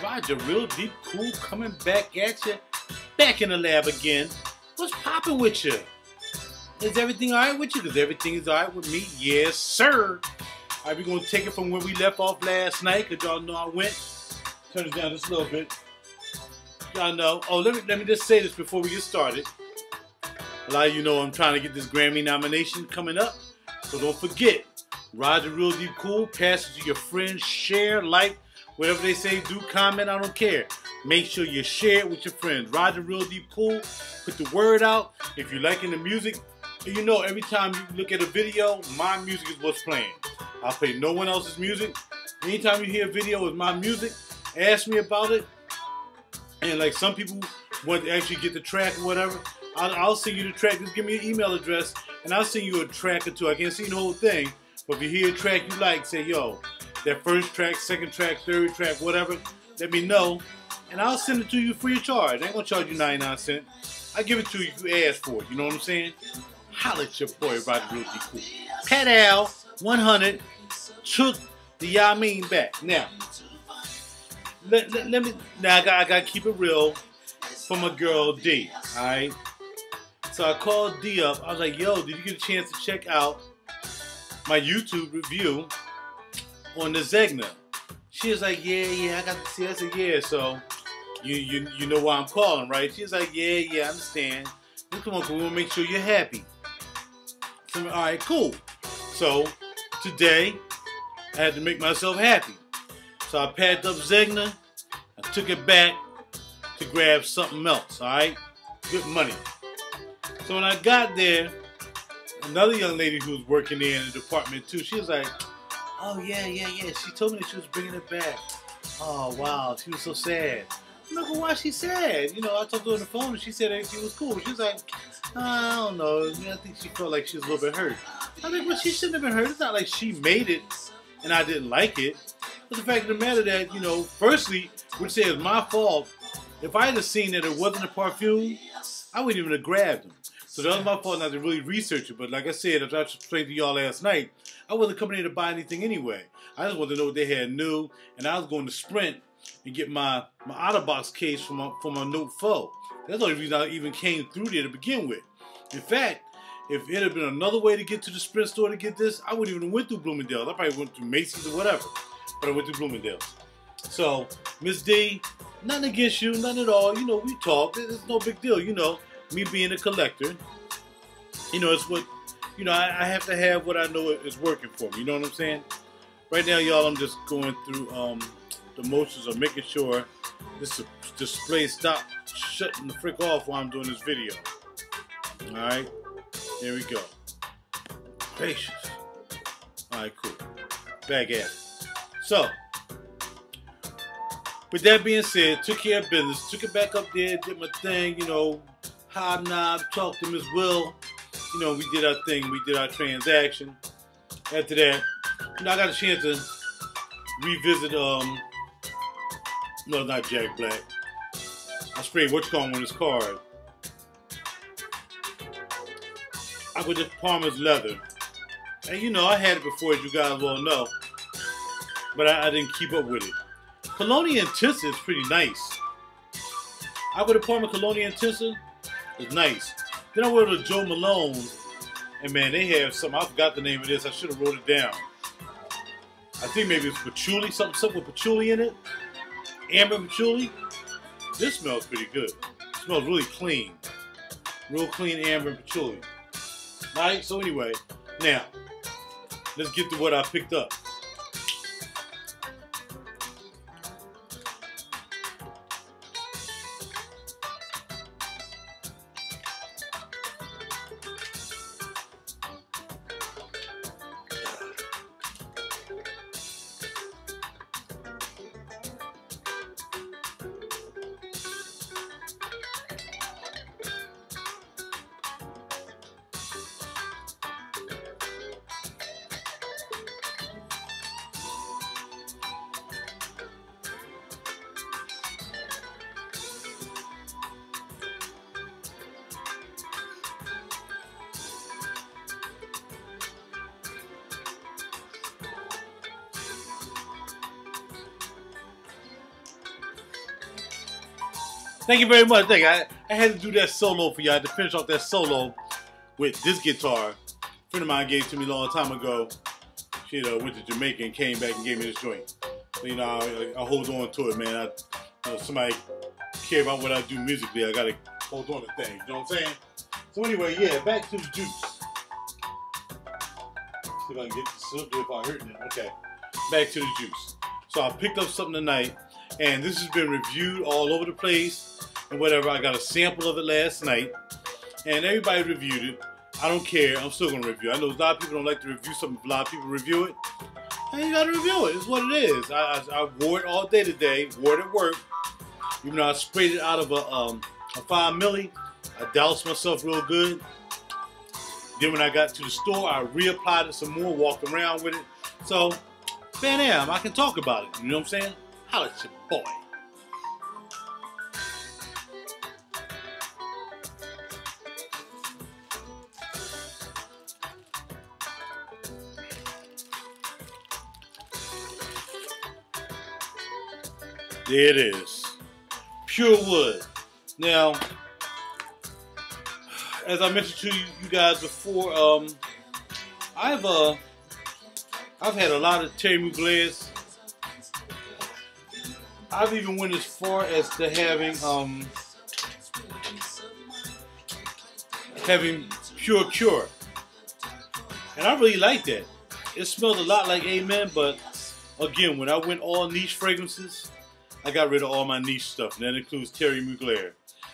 RaJuR, Real Deep Cool, coming back at you. Back in the lab again. What's popping with you? Is everything alright with you? Because everything is alright with me. Yes, sir. Alright, we're going to take it from where we left off last night. Because y'all know I went. Turn it down just a little bit. Y'all know. Oh, let me just say this before we get started. A lot of you know I'm trying to get this Grammy nomination coming up. So don't forget. RaJuR, Real Deep Cool. Pass it to your friends. Share, like, whatever they say. Do comment. I don't care. Make sure you share it with your friends. RaJuR, Real Deep Cool. Put the word out. If you're liking the music, you know every time you look at a video, my music is what's playing. I'll play no one else's music. Anytime you hear a video with my music, ask me about it. And like some people want to actually get the track or whatever, I'll send you the track. Just give me an email address and I'll send you a track or two. I can't see the whole thing, but if you hear a track you like, say, yo, that first track, second track, third track, whatever, let me know. And I'll send it to you free of charge. I ain't gonna charge you 99 cents. I'll give it to you if you ask for it. You know what I'm saying? Holla at your boy, RaJuR, Real Deep Cool. Pat Al 100 took the y'all mean back. Now, let me. Now I gotta keep it real for my girl D. All right. So I called D up. I was like, "Yo, did you get a chance to check out my YouTube review on the Zegna?" She was like, "Yeah, I got to see." I said, "Yeah." So you know why I'm calling, right? She was like, "Yeah, I understand. Come on, we want to make sure you're happy." So, all right, cool. So today I had to make myself happy. So I packed up Zegna. I took it back to grab something else. All right, good money. So when I got there, another young lady who was working there in the department too, she was like, "Oh yeah. She told me that she was bringing it back. Oh wow, she was so sad." I'm like, "Well, why she sad?" You know, I talked to her on the phone and she said everything was cool. She was like, "I don't know. I think she felt like she was a little bit hurt." I think, well, she shouldn't have been hurt. It's not like she made it and I didn't like it. But the fact of the matter that, you know, firstly, would say it's my fault. If I had seen that it wasn't a perfume, I wouldn't even have grabbed them. So that was my fault not to really research it. But like I said, as I explained to y'all last night, I wasn't coming here to buy anything anyway. I just wanted to know what they had new, and I was going to Sprint and get my out-of-box case for my Note 4. That's the only reason I even came through there to begin with. In fact, if it had been another way to get to the Sprint store to get this, I wouldn't even have went through Bloomingdale's. I probably went through Macy's or whatever, but I went through Bloomingdale's. So, Miss D, nothing against you, nothing at all. You know, we talk. It's no big deal. You know, me being a collector, you know, it's what, you know, I have to have what I know is working for me. You know what I'm saying? Right now, y'all, I'm just going through the motions of making sure this display stop shutting the frick off while I'm doing this video. Alright, there we go. Gracious. Alright, cool. Back at it. So, with that being said, took care of business, took it back up there, did my thing, you know, hobnob, talked to Ms. Will. You know, we did our thing, we did our transaction. After that, you know, I got a chance to revisit, no, not Jack Black. I sprayed on his card. I go to Palmer's Leather. And you know, I had it before, as you guys all know. But I didn't keep up with it. Colonia Intensa is pretty nice. I go to Palmer Colonia Intensa. It's nice. Then I went to Joe Malone. And man, they have something. I forgot the name of this. I should have wrote it down. I think maybe it's patchouli. Something with patchouli in it. Amber patchouli. This smells pretty good. It smells really clean. Real clean amber and patchouli. Alright, so anyway, now, let's get to what I picked up. Thank you very much. Thank you. I had to do that solo for you. I had to finish off that solo with this guitar. A friend of mine gave it to me a long time ago. She went to Jamaica and came back and gave me this joint. So, you know, I hold on to it, man. Somebody care about what I do musically, I gotta hold on to things. You know what I'm saying? So anyway, yeah, back to the juice. See if I can get this up there without hurting it. Okay, back to the juice. So I picked up something tonight, and this has been reviewed all over the place and whatever. I got a sample of it last night, and everybody reviewed it. I don't care. I'm still gonna review it. I know a lot of people don't like to review something. A lot of people review it. And you gotta review it. It's what it is. I wore it all day today. Wore it at work. Even though I sprayed it out of a 5 milli, I doused myself real good. Then when I got to the store, I reapplied it some more, walked around with it. So, bam, I can talk about it. You know what I'm saying? Holla at your boy. There it is. Pure wood. Now, as I mentioned to you guys before, I've had a lot of Thierry Muglers. I've even went as far as to having pure cure, and I really like that. It smells a lot like Amen, but again, when I went all niche fragrances, I got rid of all my niche stuff, and that includes Thierry Mugler.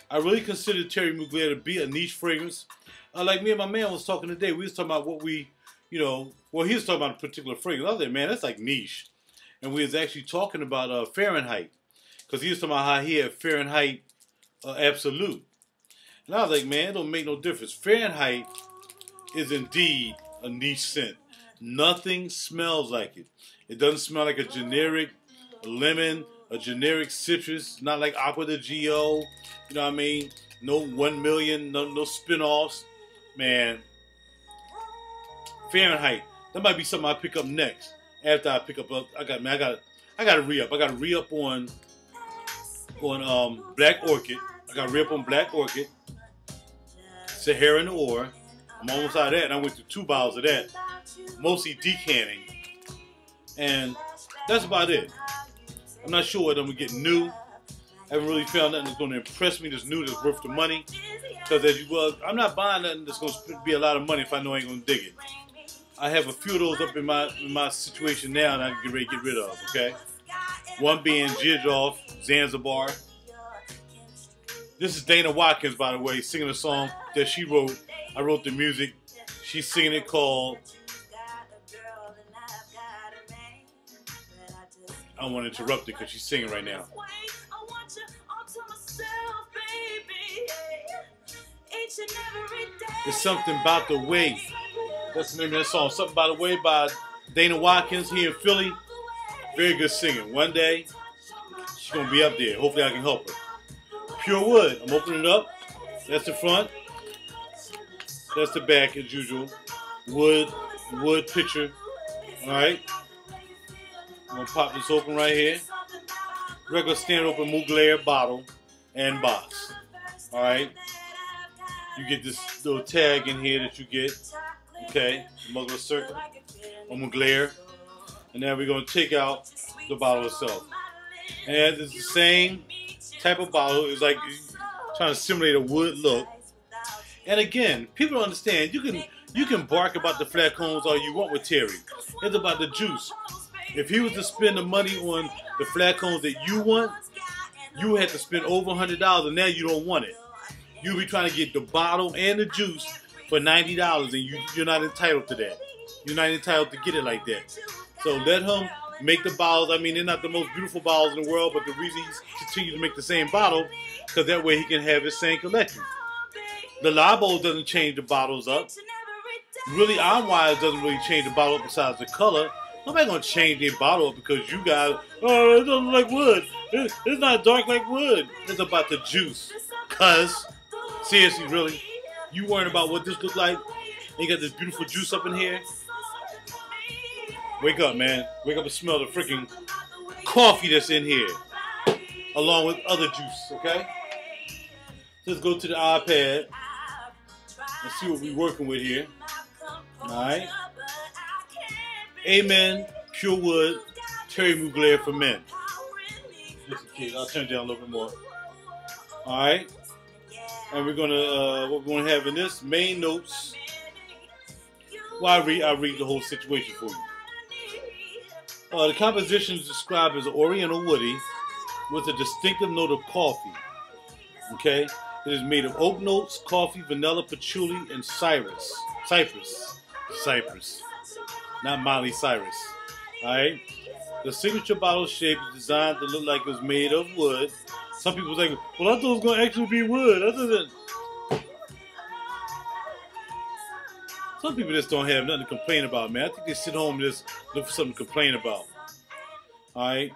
I really consider Thierry Mugler to be a niche fragrance. Like me and my man was talking today, we was talking about what we, well, he was talking about a particular fragrance. I was like, man, that's like niche. And we was actually talking about Fahrenheit, because he was talking about how he had Fahrenheit Absolute. And I was like, man, it don't make no difference. Fahrenheit is indeed a niche scent. Nothing smells like it. It doesn't smell like a generic lemon, a generic citrus, not like Aqua de G.O. You know what I mean? No 1 million, no spin-offs. Man, Fahrenheit. That might be something I pick up next. After I pick up, I got to re-up. I got to re-up on Black Orchid. I got to re-up on Black Orchid, Sahara Noir. I'm almost out of that, and I went through 2 bottles of that, mostly decanting, and that's about it. I'm not sure what I'm going to get new. I haven't really found nothing that's going to impress me that's new, that's worth the money. Because I'm not buying nothing that's going to be a lot of money if I know I ain't going to dig it. I have a few of those up in my situation now that I can get ready to get rid of, okay? One being Jirjoff, Zanzibar. This is Dana Watkins, by the way, singing a song that she wrote. I wrote the music. She's singing it called... I don't want to interrupt it because she's singing right now. It's something about the way. That's the name of that song. Something About the Way by Dana Watkins here in Philly. Very good singing. One day, she's going to be up there. Hopefully I can help her. Pure wood. I'm opening it up. That's the front. That's the back as usual. Wood picture. Alright. I'm going to pop this open right here. Regular standard open Mugler bottle and box. Alright. You get this little tag in here that you get. Okay. Mugler circle. Or Mugler. And now we're going to take out the bottle itself. And it's the same type of bottle. It's like trying to simulate a wood look. And again, people don't understand. You can bark about the flat cones all you want with Thierry. It's about the juice. If he was to spend the money on the flat cones that you want, you had to spend over $100, and now you don't want it. You'll be trying to get the bottle and the juice for $90, and you're not entitled to that. You're not entitled to get it like that. So let him make the bottles. I mean, they're not the most beautiful bottles in the world, but the reason he's continuing to make the same bottle, because that way he can have his same collection. The Labo doesn't change the bottles up. Really, Wise doesn't really change the bottle up besides the color. Nobody's going to change their bottle up because you guys, oh, it doesn't look like wood. It's not dark like wood. It's about the juice. Cuz, seriously, really, you worrying about what this looks like? And you got this beautiful juice up in here? Wake up, man. Wake up and smell the freaking coffee that's in here. Along with other juice, okay? let's go to the iPad and see what we're working with here. Alright. Amen, Pure Wood, Thierry Mugler for Men. Listen, kids, I'll turn it down a little bit more. Alright. And we're gonna what we're gonna have in this main notes. Well, I read the whole situation for you. The composition is described as Oriental woody with a distinctive note of coffee. Okay, it is made of oak notes, coffee, vanilla, patchouli, and cypress. Not Miley Cyrus. All right. The signature bottle shape is designed to look like it was made of wood. Some people think, well, I thought it was going to actually be wood. Some people just don't have nothing to complain about, man. I think they sit home and just look for something to complain about. Alright?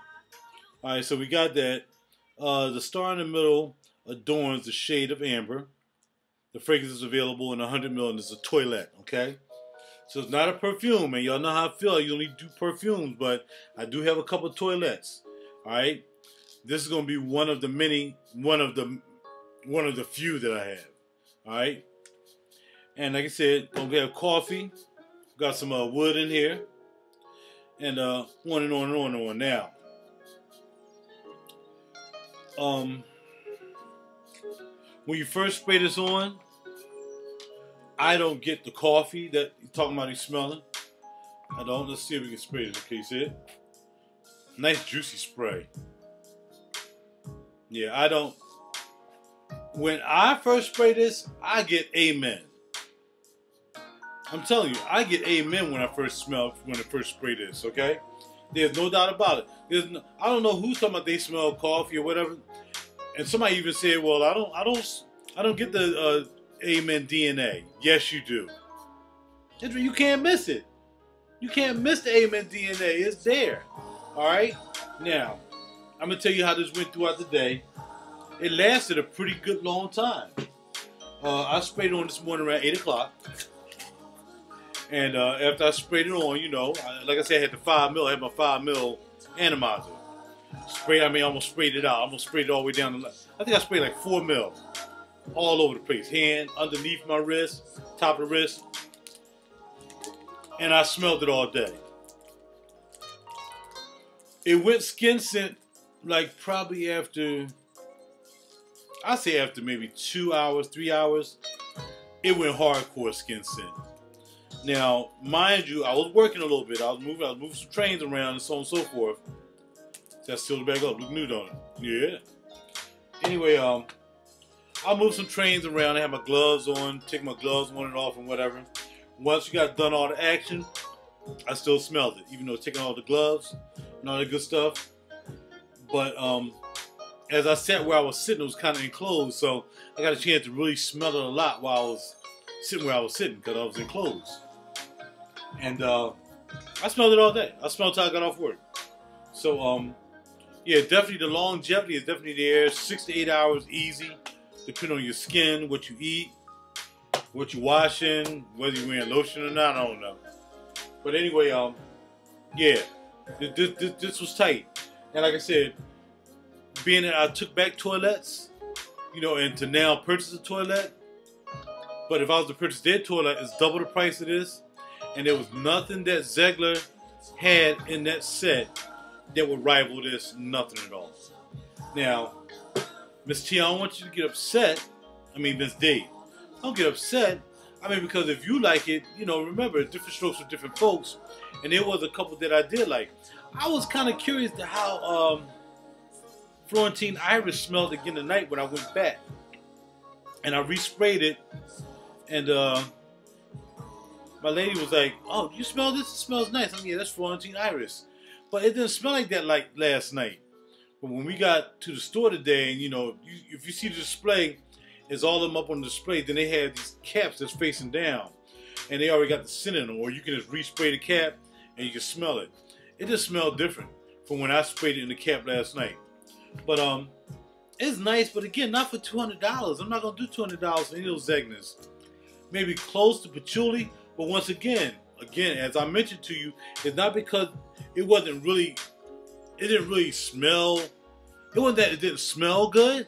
Alright, so we got that. The star in the middle adorns the shade of amber. The fragrance is available in 100 ml and it's a toilette, okay? So it's not a perfume, and y'all know how I feel. You only do perfumes, but I do have a couple of toilettes. Alright? This is going to be one of the few that I have. Alright? And like I said, we have coffee. Got some wood in here. And on and on and on and on. Now, when you first spray this on, I don't get the coffee that you're talking about he's smelling. I don't. Let's see if we can spray this. Okay, you see it? Nice juicy spray. Yeah, I don't. When I first spray this, I get amen. I'm telling you, I get amen when I first spray this, okay? There's no doubt about it. I don't know who's talking about they smell coffee or whatever. And somebody even said, well, I don't get the amen DNA. Yes, you do. You can't miss it. You can't miss the amen DNA. It's there. All right? Now, I'm going to tell you how this went throughout the day. It lasted a pretty good long time. I sprayed it on this morning around 8 o'clock. And after I sprayed it on, you know, like I said, I had the 5 mil. I had my 5 mil atomizer. I almost sprayed it out. I almost sprayed it all the way down. I think I sprayed like 4 mil. All over the place. Hand, underneath my wrist, top of the wrist. And I smelled it all day. It went skin scent like probably after, I'd say after maybe 2 hours, 3 hours. It went hardcore skin scent. Now, mind you, I was working a little bit. I was moving some trains around and so on and so forth. That's still the back up. Look new, don't it? Yeah. Anyway, I moved some trains around. I had my gloves on, take my gloves on and off and whatever. Once you got done all the action, I still smelled it, even though taking all the gloves and all that good stuff. But as I sat where I was sitting, it was kind of enclosed, so I got a chance to really smell it a lot while I was sitting where I was sitting because I was enclosed. And I smelled it all day. I smelled it till I got off work. So, yeah, definitely the longevity is definitely there. 6 to 8 hours easy, depending on your skin, what you eat, what you're washing, whether you're wearing lotion or not, I don't know. But anyway, yeah, this was tight. And like I said, being that I took back toilets, you know, and to now purchase a toilet, but if I was to purchase their toilet, it's double the price of this. And there was nothing that Ziegler had in that set that would rival this, nothing at all. Now, Miss T, I don't want you to get upset. I mean, Miss D, don't get upset. I mean, because if you like it, you know, remember, different strokes for different folks. And there was a couple that I did like. I was kind of curious to how Florentine Iris smelled again tonight when I went back. And I resprayed it. And my lady was like, oh, you smell this? It smells nice. I mean, yeah, that's Florentine Iris. But it didn't smell like that like last night. But when we got to the store today, and you know, if you see the display, it's all of them up on the display. Then they have these caps that's facing down. And they already got the scent in them. Or you can just respray the cap and you can smell it. It just smelled different from when I sprayed it in the cap last night. But it's nice, but again, not for $200. I'm not going to do $200 for any of those Zegners. Maybe close to patchouli. But once again, as I mentioned to you, it's not because it didn't really smell, it wasn't that it didn't smell good.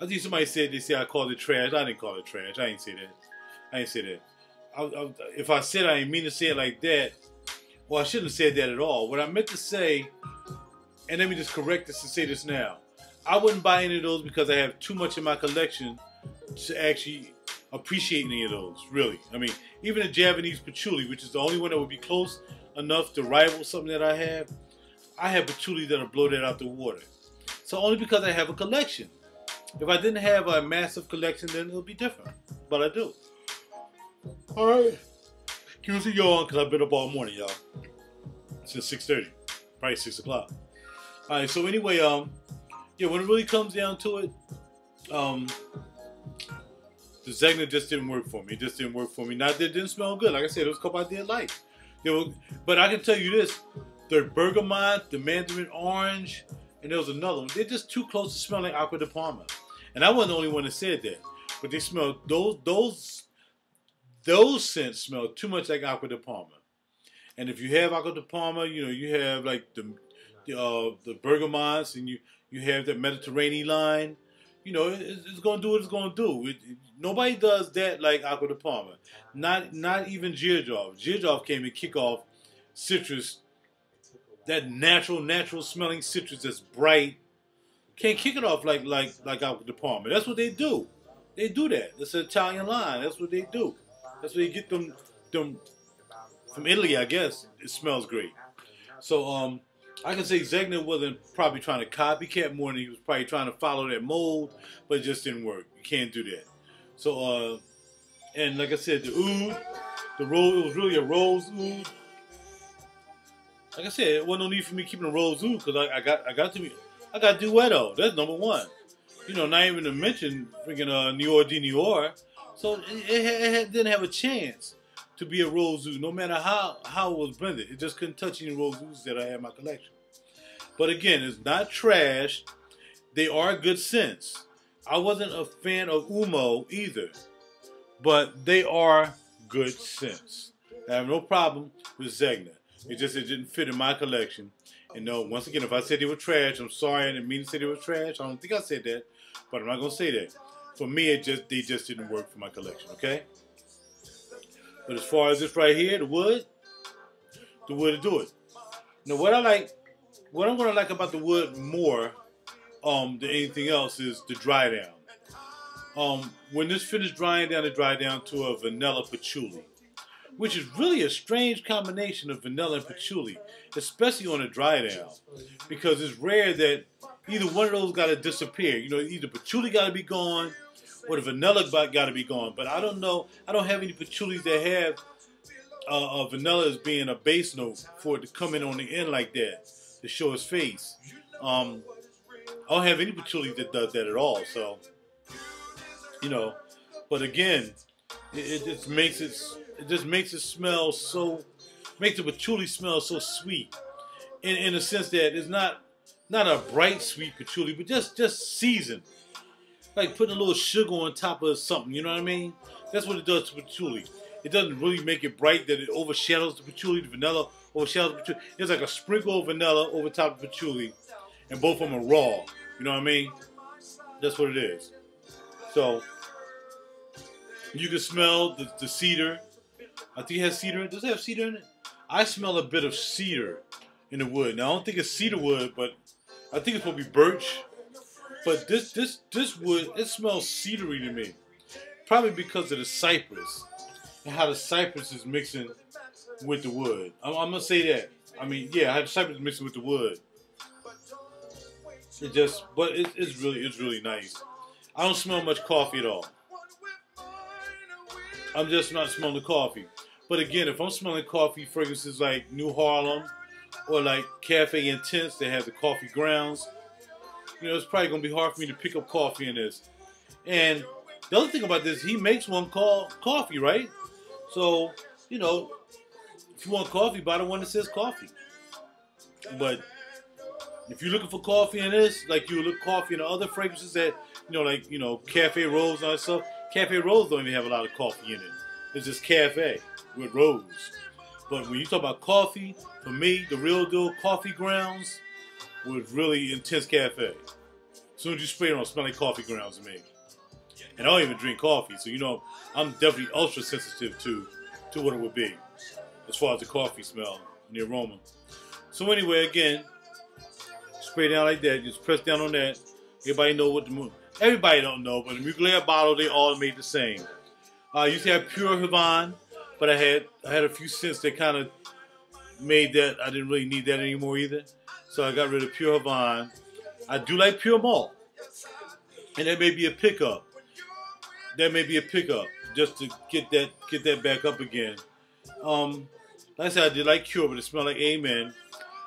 I think somebody said they say I called it trash. I didn't call it trash. I ain't say that. I ain't say that. If I said I didn't mean to say it like that, well, I shouldn't have said that at all. What I meant to say, and let me just correct this and say this now. I wouldn't buy any of those because I have too much in my collection to actually appreciate any of those, really. I mean, even the Japanese patchouli, which is the only one that would be close enough to rival something that I have patchouli that'll blow that out the water. So only because I have a collection. If I didn't have a massive collection, then it would be different. But I do. Alright. Give us a yawn because I've been up all morning, y'all. Since 6:30. Probably 6 o'clock. Alright, so anyway, yeah, when it really comes down to it, the Zegna just didn't work for me. It just didn't work for me. Not that it didn't smell good. Like I said, there was a couple I did like. But I can tell you this. The bergamot, the mandarin orange, and there was another one. They're just too close to smell like Aqua de Parma. And I wasn't the only one that said that. But they smell, those scents smell too much like Aqua de Parma. And if you have Aqua de Parma, you know, you have like the bergamots, and you have that Mediterranean line. You know, it's going to do what it's going to do. Nobody does that like Aqua de Parma. Not even GRAMMY. GRAMMY came and kick off citrus, that natural smelling citrus that's bright. Can't kick it off like Aqua de Parma. That's what they do. They do that. It's an Italian line. That's what they do. That's where you get them from Italy, I guess. It smells great. So I can say Zegna wasn't probably trying to copycat more than he was probably trying to follow that mold, but it just didn't work. You can't do that. So and like I said, the oud, it was really a rose oud. Like I said, it wasn't no need for me keeping a rose oud because I got Duetto. That's number one. You know, not even to mention freaking Nior di Nior. So it didn't have a chance to be a rose oud, no matter how it was blended. It just couldn't touch any rose ouds that I had in my collection. But again, it's not trash. They are good scents. I wasn't a fan of Umo either, but they are good scents. I have no problem with Zegna. It didn't fit in my collection. And no, once again, if I said they were trash, I'm sorry. I didn't mean to say they were trash. I don't think I said that, but I'm not gonna say that. For me, they just didn't work for my collection. Okay. But as far as this right here, the wood to do it. Now, what I'm gonna like about the wood more than anything else is the dry down. When this finished drying down, it dried down to a vanilla patchouli, which is really a strange combination of vanilla and patchouli, especially on a dry down, because it's rare that either one of those got to disappear. You know, either patchouli got to be gone or the vanilla got to be gone. But I don't know. I don't have any patchoulis that have vanilla as being a base note for it to come in on the end like that to show its face. I don't have any patchouli that does that at all. So, you know, but again, it just makes it smell so, makes the patchouli smell so sweet, in a sense that it's not a bright sweet patchouli, but just seasoned, like putting a little sugar on top of something. You know what I mean? That's what it does to patchouli. It doesn't really make it bright that it overshadows the patchouli. The vanilla overshadows the patchouli. It's like a sprinkle of vanilla over top of patchouli, and both of them are raw. You know what I mean? That's what it is. So you can smell the cedar. I think it has cedar. Does it have cedar in it? I smell a bit of cedar in the wood. Now I don't think it's cedar wood, but I think it's probably birch. But this wood, it smells cedary to me. Probably because of the cypress and how the cypress is mixing with the wood. I'm gonna say that. I mean, yeah, how the cypress is mixing with the wood. It's really nice. I don't smell much coffee at all. I'm just not smelling the coffee. But again, if I'm smelling coffee fragrances like New Harlem or like Cafe Intense that have the coffee grounds, you know, it's probably going to be hard for me to pick up coffee in this. And the other thing about this, he makes one called coffee, right? So, you know, if you want coffee, buy the one that says coffee. But if you're looking for coffee in this, like you would look coffee in the other fragrances that, you know, like, you know, Cafe Rose and all that stuff, Cafe Rose don't even have a lot of coffee in it. It's just cafe with rose. But when you talk about coffee, for me, the real deal coffee grounds was really Intense Cafe. soon as you spray it on, it smells like coffee grounds to me. And I don't even drink coffee, so you know I'm definitely ultra sensitive to what it would be as far as the coffee smell and the aroma. So anyway, again, spray down like that. Just press down on that. Everybody know what the everybody don't know, but the Mugler bottle they all made the same. I used to have pure Havana, but I had a few scents that kind of made that I didn't really need that anymore either. So I got rid of pure Havana. I do like pure malt, and that may be a pickup. That may be a pickup just to get that back up again. Like I said, I did like Cure, but it smelled like Amen.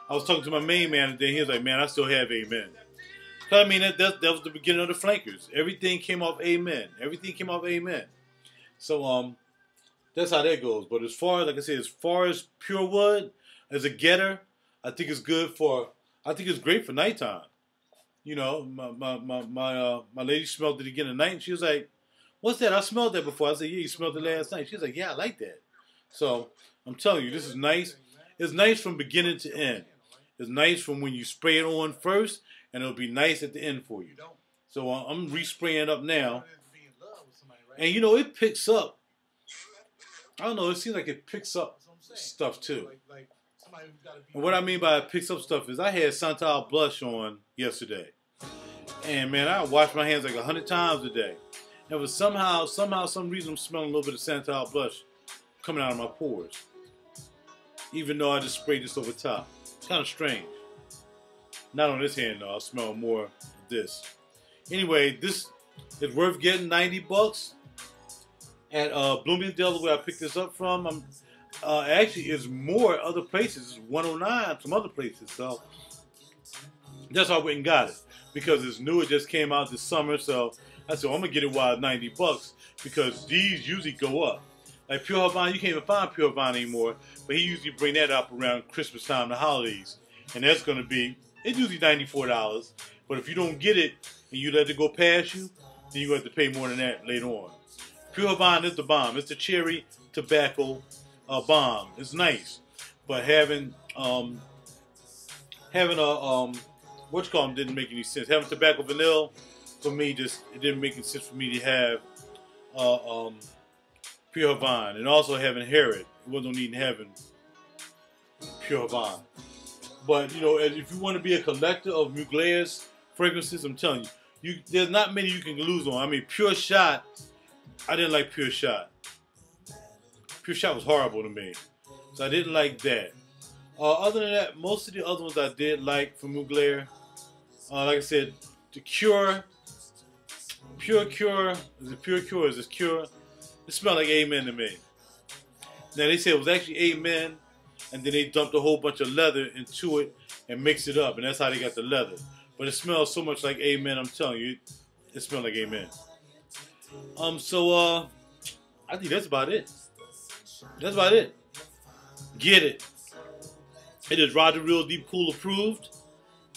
I was talking to my main man today. He was like, "Man, I still have Amen." Cause I mean, that was the beginning of the flankers. Everything came off Amen. Everything came off Amen. So that's how that goes. But as far as, like I said, as far as pure wood as a getter, I think it's good for. I think it's great for nighttime. You know, my lady smelled it again at night, and she was like, "What's that? I smelled that before." I said, "Yeah, you smelled it last night." She was like, "Yeah, I like that." So I'm telling you, this is nice. It's nice from beginning to end. It's nice from when you spray it on first, and it'll be nice at the end for you. So I'm respraying it up now, and you know it picks up. I don't know. It seems like it picks up stuff too. And what I mean by it picks up stuff is I had Santal blush on yesterday, and man, I washed my hands like 100 times a day. And for some reason, I'm smelling a little bit of Santal blush coming out of my pores, even though I just sprayed this over top. It's kind of strange. Not on this hand though. I smell more of this. Anyway, this is worth getting. $90 at Bloomingdale, where I picked this up from. Actually, it's more other places. It's 109 some other places. So that's why I went and got it, because it's new. It just came out this summer. So I said, well, I'm gonna get it while it's $90 because these usually go up. Like pure Havana, you can't even find pure Havana anymore, but he usually bring that up around Christmas time, the holidays, and that's gonna be, it's usually $94. But if you don't get it and you let it go past you, then you have to pay more than that later on. Pure Havana is the bomb. It's the cherry tobacco bomb. It's nice, but having a what you call them didn't make any sense. Having tobacco vanilla for me it didn't make any sense for me to have pure Havana, and also having Herod. It wasn't needing having pure Havana. But you know, if you want to be a collector of Mugler's fragrances, I'm telling you, there's not many you can lose on. I mean, Pure Shot. I didn't like Pure Shot. Pure Shot was horrible to me, so I didn't like that. Other than that, most of the other ones I did like from Mugler. Like I said, the Cure, Pure Cure, is it Pure Cure? Is it Cure? It smelled like Amen to me. Now they said it was actually Amen, and then they dumped a whole bunch of leather into it and mixed it up, and that's how they got the leather. But it smells so much like Amen, I'm telling you, it smelled like Amen. So I think that's about it. That's about it. Get it. It is RaJuR Real Deep Cool approved.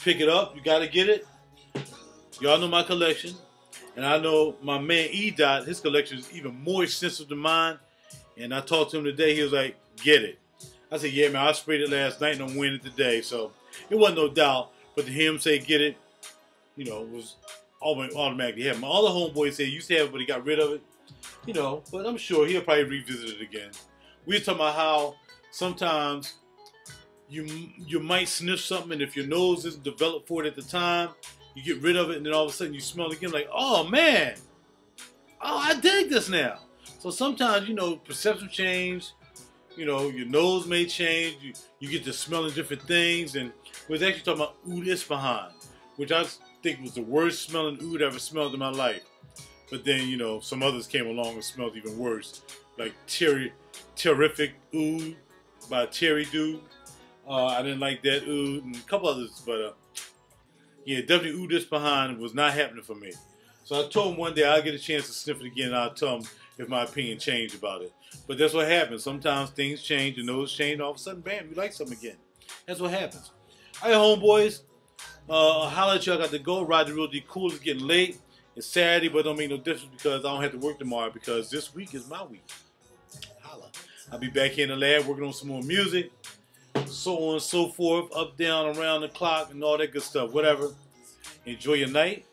Pick it up. You gotta get it. Y'all know my collection. And I know my man E-Dot, his collection is even more extensive than mine. And I talked to him today. He was like, get it. I said, yeah, man, I sprayed it last night and I'm wearing it today. So it wasn't no doubt. But to hear him say, get it, you know, it was automatically happening. All the homeboys say, you used to have it, but he got rid of it. You know, but I'm sure he'll probably revisit it again. We were talking about how sometimes you might sniff something, and if your nose isn't developed for it at the time, you get rid of it, and then all of a sudden you smell it again like, oh man, oh, I dig this now. So sometimes, you know, perception change, you know, your nose may change, you get to smelling different things, and we was actually talking about Oud Isfahan, which I think was the worst smelling oud I ever smelled in my life. But then, you know, some others came along and smelled even worse, like Terrific Oud by Terry Dude. I didn't like that oud, and a couple others, but yeah, definitely Oud Isfahan was not happening for me. So I told him one day I'll get a chance to sniff it again, and I'll tell him if my opinion changed about it. But that's what happens. Sometimes things change, and those change, and all of a sudden, bam, you like something again. That's what happens. All right, homeboys. Holla at you. I got to go. RaJuR Real Deep Cool is getting late. It's Saturday, but it don't make no difference because I don't have to work tomorrow because this week is my week. Holla. I'll be back here in the lab working on some more music, so on and so forth, up, down, around the clock, and all that good stuff. Whatever. Enjoy your night.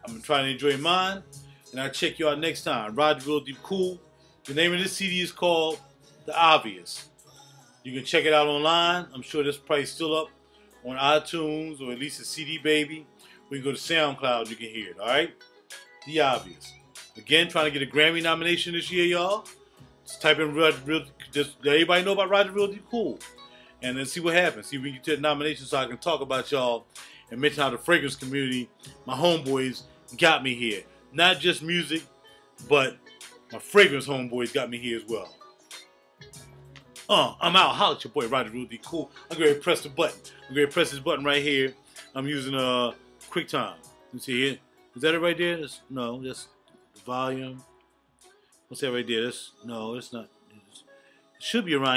I'm trying to enjoy mine, and I'll check you out next time. RaJuR Real Deep Cool. The name of this CD is called The Obvious. You can check it out online. I'm sure this price still up on iTunes or at least a CD Baby. We can go to SoundCloud, you can hear it, alright? The Obvious. Again, trying to get a Grammy nomination this year, y'all. Just type in just let everybody know about RaJuR Real Deep Cool. And then see what happens. See if we can get to the nomination so I can talk about y'all and mention how the fragrance community, my homeboys, got me here. Not just music, but my fragrance homeboys got me here as well. I'm out. Holla at your boy, RaJuR Real Deep Cool. I'm going to press the button. I'm going to press this button right here. I'm using QuickTime. You see here? Is that it right there? No, that's the volume. What's that right there? No, it's not. It should be around here.